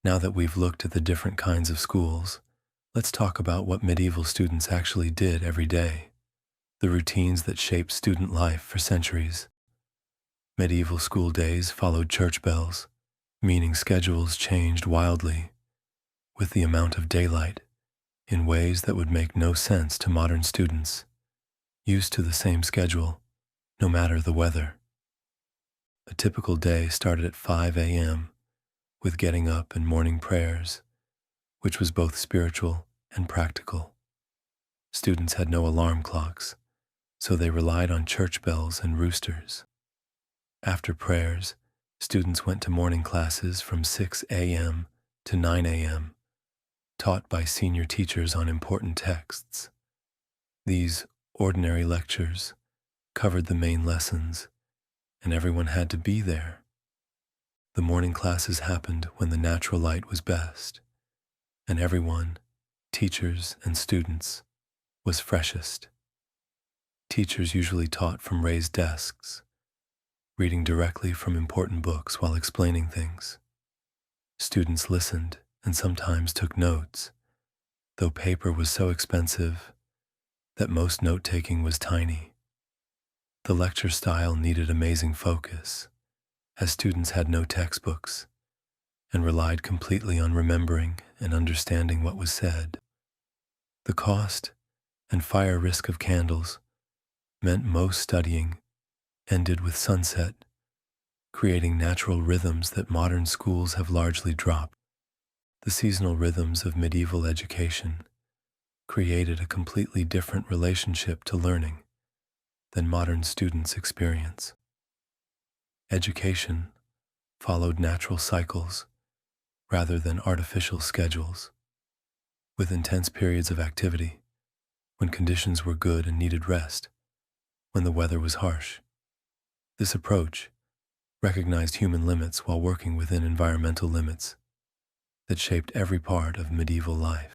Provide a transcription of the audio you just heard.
Now that we've looked at the different kinds of schools, let's talk about what medieval students actually did every day, the routines that shaped student life for centuries. Medieval school days followed church bells, meaning schedules changed wildly with the amount of daylight in ways that would make no sense to modern students, used to the same schedule, no matter the weather. A typical day started at 5 a.m. with getting up and morning prayers, which was both spiritual and practical. Students had no alarm clocks, so they relied on church bells and roosters. After prayers, students went to morning classes from 6 a.m. to 9 a.m., taught by senior teachers on important texts. These ordinary lectures covered the main lessons, and everyone had to be there. The morning classes happened when the natural light was best, and everyone, teachers and students, was freshest. Teachers usually taught from raised desks, reading directly from important books while explaining things. Students listened and sometimes took notes, though paper was so expensive that most note-taking was tiny. The lecture style needed amazing focus, as students had no textbooks and relied completely on remembering and understanding what was said. The cost and fire risk of candles meant most studying ended with sunset, creating natural rhythms that modern schools have largely dropped. The seasonal rhythms of medieval education created a completely different relationship to learning than modern students experience. Education followed natural cycles rather than artificial schedules, with intense periods of activity when conditions were good and needed rest when the weather was harsh. This approach recognized human limits while working within environmental limits that shaped every part of medieval life.